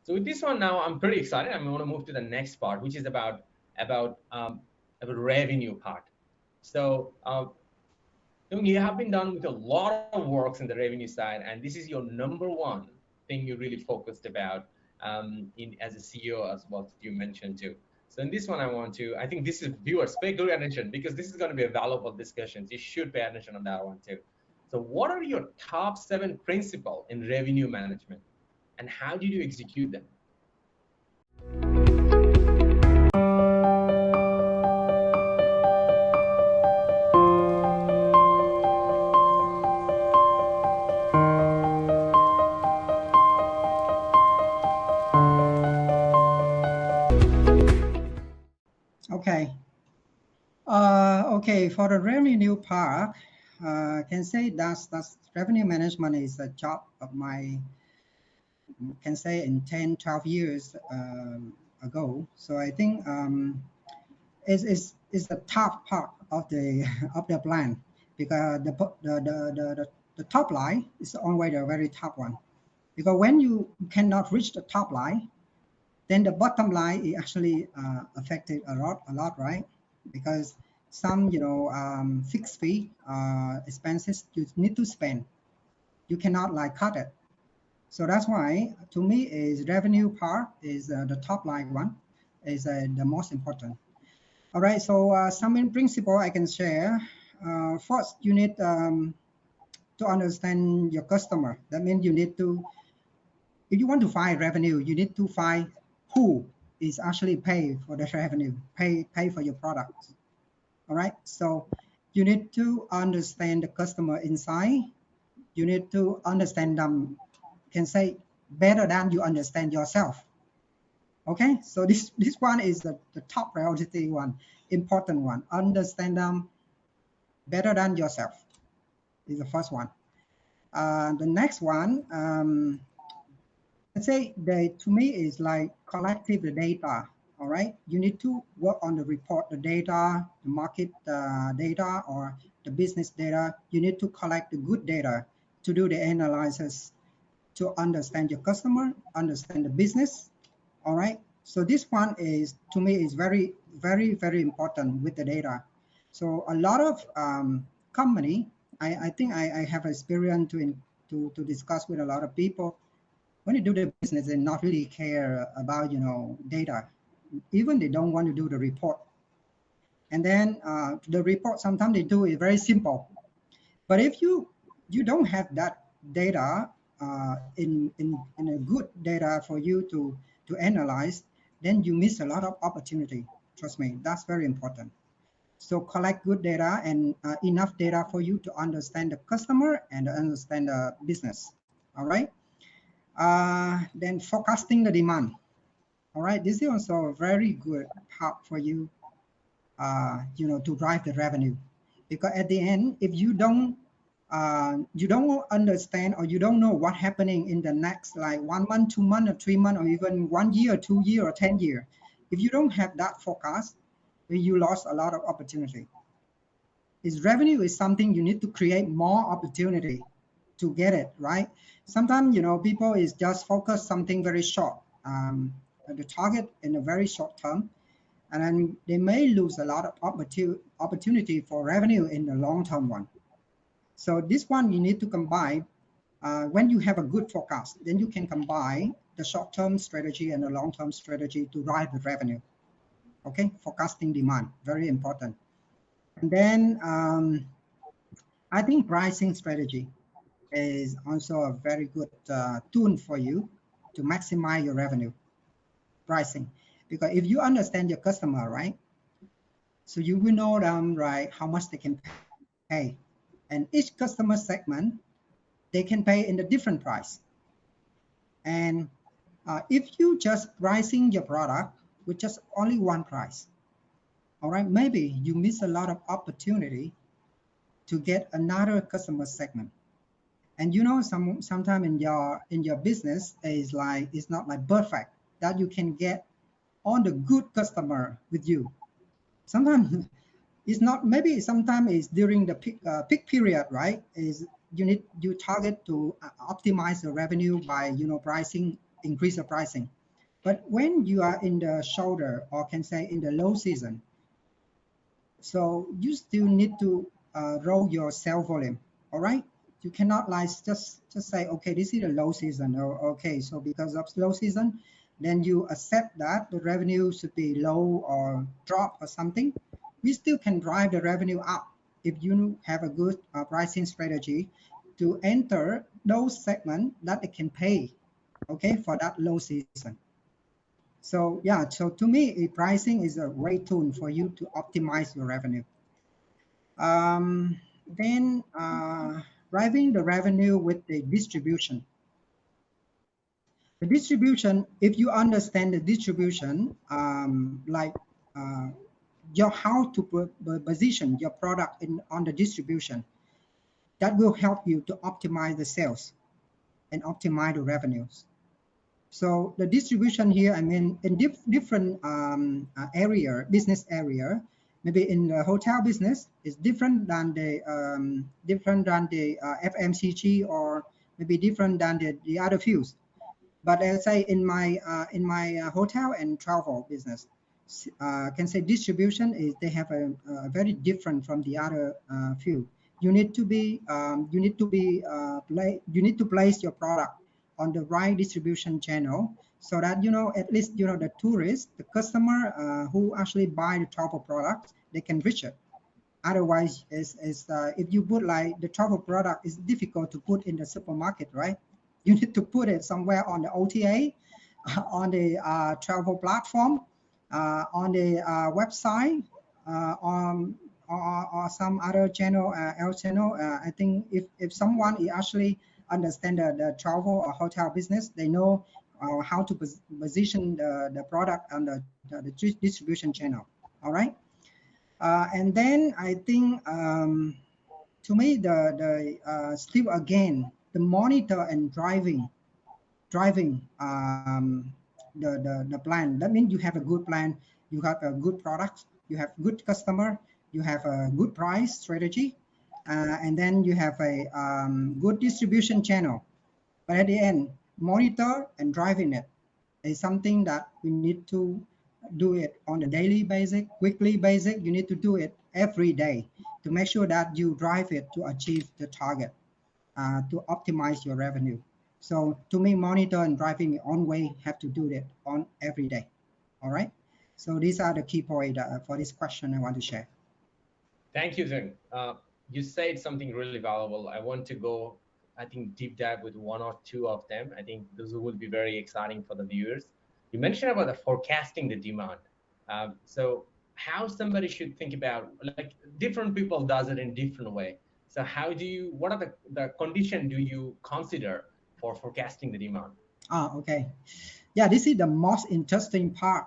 So with this one now, I'm pretty excited. I'm going to move to the next part, which is about revenue part. So you have been done with a lot of works in the revenue side, and this is your number one thing you really focused about in as a CEO as well. You mentioned too. So in this one, I think this is viewers pay good attention because this is going to be a valuable discussion. You should pay attention on that one too. So what are your top 7 principles in revenue management, and how did you execute them? Okay. Okay, for the revenue part, can say that's revenue management is a job of my, can say in 10, 12 years ago. So I think is the top part of the of the plan, because the top line is always the very top one. Because when you cannot reach the top line, then the bottom line is actually affected a lot, right? Because some fixed fee expenses you need to spend, you cannot like cut it. So that's why to me is revenue part is the top line one is the most important. All right, so some in principle I can share. First, you need to understand your customer. That means you need to, if you want to find revenue, you need to find who is actually pay for the revenue, pay for your products. All right, so you need to understand the customer inside. You need to understand them, can say better than you understand yourself. Okay, so this one is the top priority one, important one. Understand them better than yourself is the first one. The next one, let's say they to me is like collective data. All right, you need to work on the report, the data, the market data, or the business data. You need to collect the good data to do the analysis, to understand your customer, understand the business. All right, so this one is to me is very important with the data. So a lot of company, I think I have experience to discuss with a lot of people. When you do the business, they not really care about data. Even they don't want to do the report. And then the report sometimes they do is very simple. But if you don't have that data in a good data for you to analyze, then you miss a lot of opportunity. Trust me, that's very important. So collect good data and enough data for you to understand the customer and understand the business. All right. Then forecasting the demand. All right, this is also a very good part for you, to drive the revenue, because at the end, if you don't understand or you don't know what's happening in the next like 1 month, 2 months, or 3 months, or even 1 year, 2 year, or 10 year, if you don't have that forecast, then you lost a lot of opportunity. Is revenue is something you need to create more opportunity to get it right. Sometimes people is just focus something very short, the target in a very short term, and then they may lose a lot of opportunity for revenue in the long term one. So this one you need to combine. When you have a good forecast, then you can combine the short term strategy and the long term strategy to drive the revenue. Okay, forecasting demand, very important. And then I think pricing strategy is also a very good tool for you to maximize your revenue. Pricing, because if you understand your customer, right, so you will know them, right, how much they can pay, and each customer segment, they can pay in a different price. And if you just pricing your product with just only one price, all right, maybe you miss a lot of opportunity to get another customer segment. And sometime in your business is like, it's not like perfect that you can get all the good customer with you. Sometimes it's not, maybe sometimes it's during the peak period, right? Is you target to optimize the revenue by pricing increase the pricing. But when you are in the shoulder, or can say in the low season, so you still need to roll your sale volume. All right, you cannot like just say, okay, this is a low season, or okay, so because of low season, then you accept that the revenue should be low or drop or something. We still can drive the revenue up if you have a good pricing strategy to enter those segments that they can pay, okay, for that low season. So yeah, so to me, pricing is a great tool for you to optimize your revenue. Then driving the revenue with the distribution. The distribution, if you understand the distribution, like uh, your how to position your product in on the distribution, that will help you to optimize the sales and optimize the revenues. So the distribution here, I mean, in different area, business area, maybe in the hotel business, is different than the FMCG, or maybe different than the other fields. But let's say in my hotel and travel business, can say distribution is they have a very different from the other field. You need to be you need to place your product on the right distribution channel, so that at least the tourist, the customer who actually buy the travel products, they can reach it. Otherwise, if you put like the travel product, is difficult to put in the supermarket, right? You need to put it somewhere on the OTA, on the travel platform, on the website, or some other channel, else channel. I think if someone actually understand the travel or hotel business, they know how to position the product on the distribution channel. All right. And then I think to me still again the monitor and driving the plan. That means you have a good plan, you have a good product, you have good customer, you have a good price strategy, and then you have a good distribution channel. But at the end, monitor and driving it is something that we need to do it on a daily basis, weekly basis. You need to do it every day to make sure that you drive it to achieve the target, to optimize your revenue. So to me, monitor and driving on way have to do that on every day. All right. So these are the key points for this question I want to share. Thank you, Zeng. You said something really valuable. I want to go, I think, deep dive with one or two of them. I think those will be very exciting for the viewers. You mentioned about the forecasting the demand. So how somebody should think about, like different people does it in different way. So how do you, what are the condition do you consider for forecasting the demand? Okay. Yeah, this is the most interesting part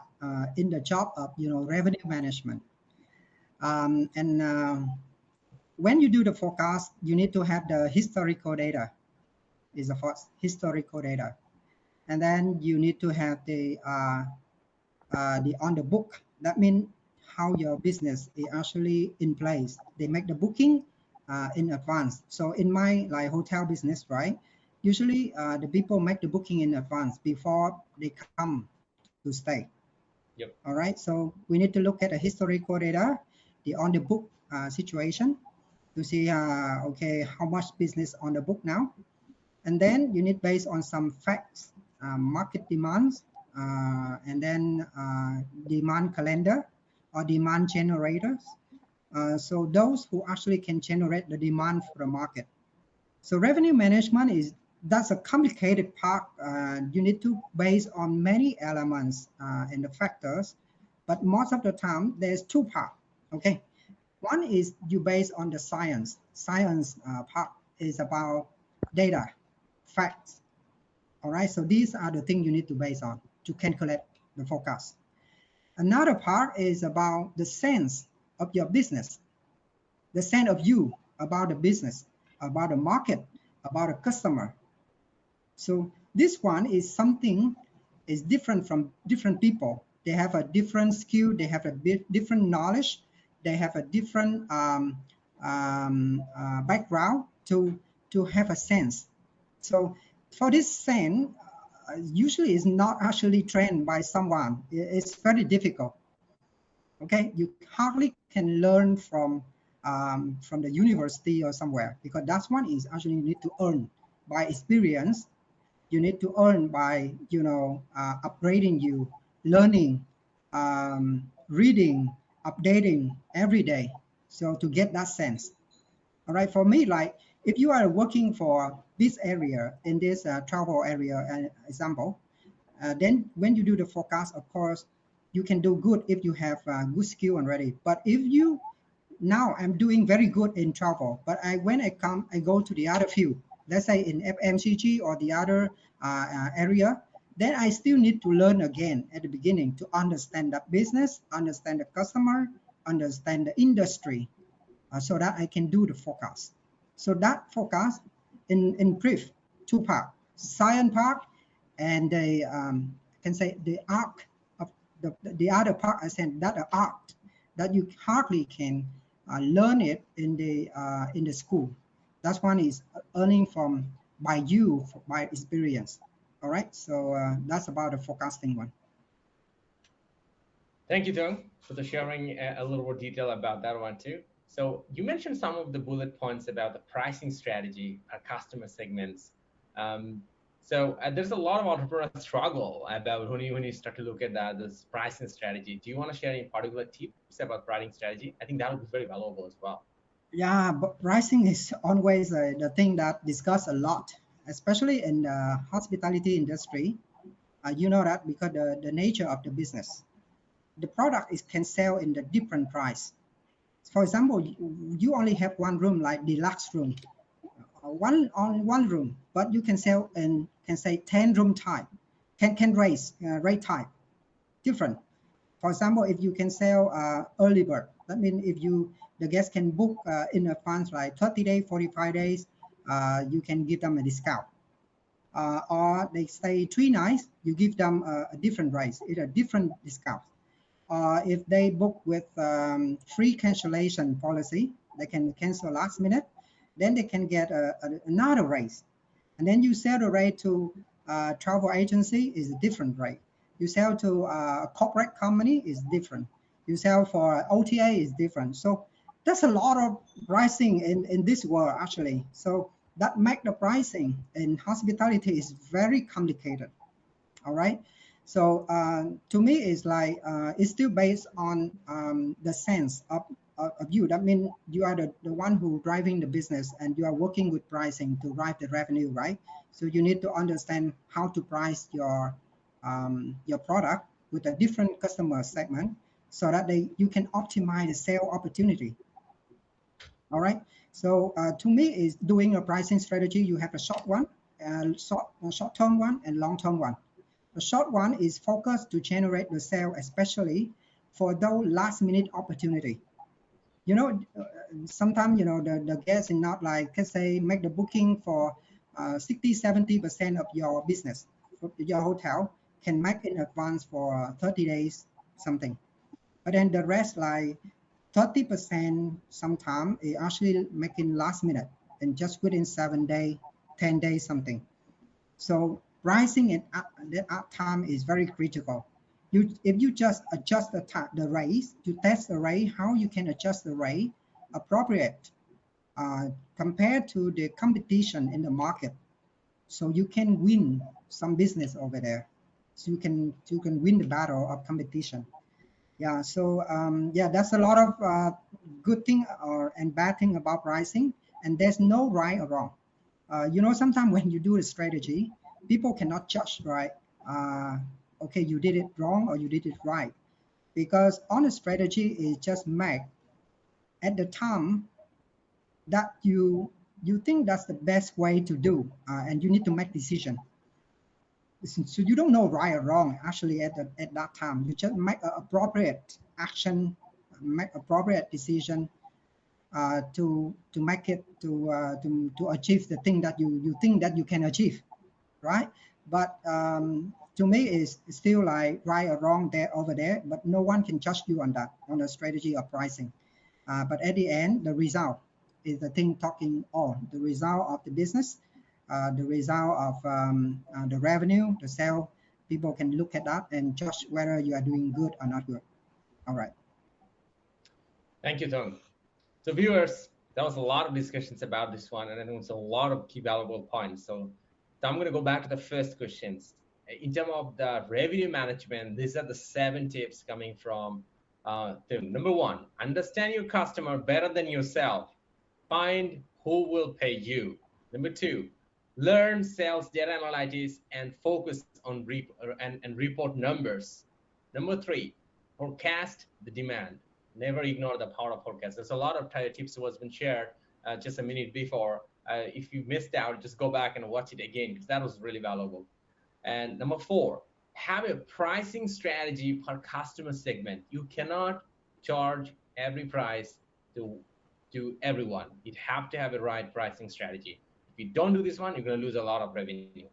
in the job of revenue management. And when you do the forecast, you need to have the historical data. Is the first historical data, and then you need to have the on the book. That means how your business is actually in place. They make the booking in advance. So in my like hotel business, right? Usually the people make the booking in advance before they come to stay. Yep. All right. So we need to look at the historical data, the on the book situation, to see okay, how much business on the book now, and then you need based on some facts, market demands, and then demand calendar or demand generators. So those who actually can generate the demand for the market. So revenue management that's a complicated part. You need to base on many elements and the factors, but most of the time there's two parts. Okay, one is you base on the science. Science part is about data, facts. All right, so these are the things you need to base on to calculate the forecast. Another part is about the sense of your business, the sense of you about the business, about the market, about the customer. So this one is something is different from different people. They have a different skill, they have a different knowledge, they have a different background to have a sense. So for this sense, usually is not actually trained by someone. It's very difficult. Okay, you hardly can learn from the university or somewhere, because that one is actually you need to earn by experience. You need to earn by upgrading you, learning, reading, updating every day. So to get that sense. All right, for me, like if you are working for this area in this travel area example, then when you do the forecast, of course, you can do good if you have good skill already. But if you now I'm doing very good in travel, but when I go to the other field, let's say in FMCG or the other area, then I still need to learn again at the beginning to understand the business, understand the customer, understand the industry, so that I can do the forecast. So that forecast in brief, two part, science part and the can say the art of the other part. I said that the art that you hardly can learn it in the school. That one is earning from by you by experience. All right, so that's about the forecasting one. Thank you, Tung, for the sharing a little more detail about that one too. So you mentioned some of the bullet points about the pricing strategy, our customer segments. Um, there's a lot of entrepreneurs struggle about when you start to look at that this pricing strategy. Do you want to share any particular tips about pricing strategy? I think that would be very valuable as well. Yeah, but pricing is always the thing that discussed a lot, especially in the hospitality industry. You know that because the nature of the business, the product is can sell in the different price. For example, you only have one room like deluxe room, one room, but you can sell in can say 10 room type, can raise rate type different. For example, if you can sell early bird, that means if you the guest can book in advance like 30 days, 45 days, you can give them a discount. Or they stay 3 nights, you give them a different price, it's a different discount. If they book with free cancellation policy, they can cancel last minute, then they can get another rate. And then you sell the rate to travel agency is a different rate. You sell to a corporate company is different. You sell for OTA is different. So there's a lot of pricing in this world actually. So that make the pricing in hospitality is very complicated. All right. So to me, it's like it's still based on the sense of you. That means you are the one who driving the business and you are working with pricing to drive the revenue, right? So you need to understand how to price your product with a different customer segment so that you can optimize the sale opportunity. All right. So to me, is doing a pricing strategy. You have a short one, short term one, and long term one. The short one is focused to generate the sale, especially for those last minute opportunity. You know, sometimes, the guest is not like, let's say, make the booking for 60, 70% of your business. Your hotel can make in advance for 30 days, something. But then the rest, like 30% sometimes, is actually making last minute and just within 7 days, 10 days, something. So pricing at that time is very critical. If you just adjust the rate, to test the rate, how you can adjust the rate appropriate compared to the competition in the market, so you can win some business over there. So you can win the battle of competition. Yeah. So yeah, that's a lot of good thing and bad thing about pricing, and there's no right or wrong. Sometimes when you do a strategy, people cannot judge, right? Uh, okay, you did it wrong or you did it right. Because on a strategy is just made at the time that you think that's the best way to do, and you need to make decision. So you don't know right or wrong actually at that time. You just make an appropriate action, make appropriate decision to make it to achieve the thing that you think that you can achieve, right? But to me, it's still like right or wrong there over there, but no one can judge you on that, on the strategy of pricing. But at the end, the result is the thing talking on the result of the business. the result of the revenue, the sale. People can look at that and judge whether you are doing good or not good. All right. Thank you, Tom. So viewers, that was a lot of discussions about this one, and I think it's a lot of key valuable points. So I'm going to go back to the first questions. In terms of the revenue management, these are the 7 tips coming from Tim. Number 1, understand your customer better than yourself. Find who will pay you. Number 2, learn sales data analytics and focus on and report numbers. Number 3, forecast the demand. Never ignore the power of forecast. There's a lot of tips that was been shared just a minute before. If you missed out, just go back and watch it again because that was really valuable. And number 4, have a pricing strategy per customer segment. You cannot charge every price to everyone. You have to have a right pricing strategy. If you don't do this one, you're going to lose a lot of revenue.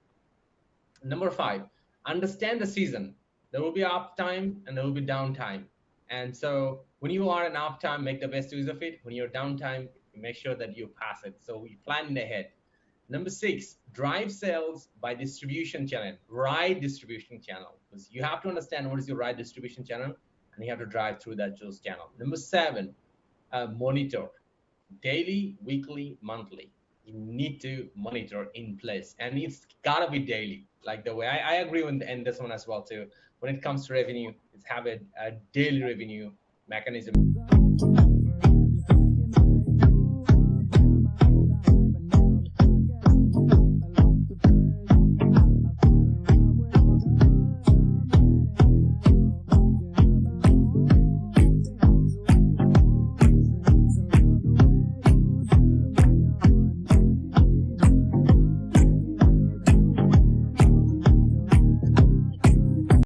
Number 5, understand the season. There will be uptime and there will be downtime. And so when you are in uptime, make the best use of it. When you're downtime, you make sure that you pass it. So you plan ahead. Number 6, drive sales by distribution channel, right distribution channel. Because you have to understand what is your right distribution channel, and you have to drive through those channel. Number 7, monitor daily, weekly, monthly. You need to monitor in place, and it's gotta be daily. Like the way I agree with and this one as well too. When it comes to revenue, it's have a daily revenue mechanism.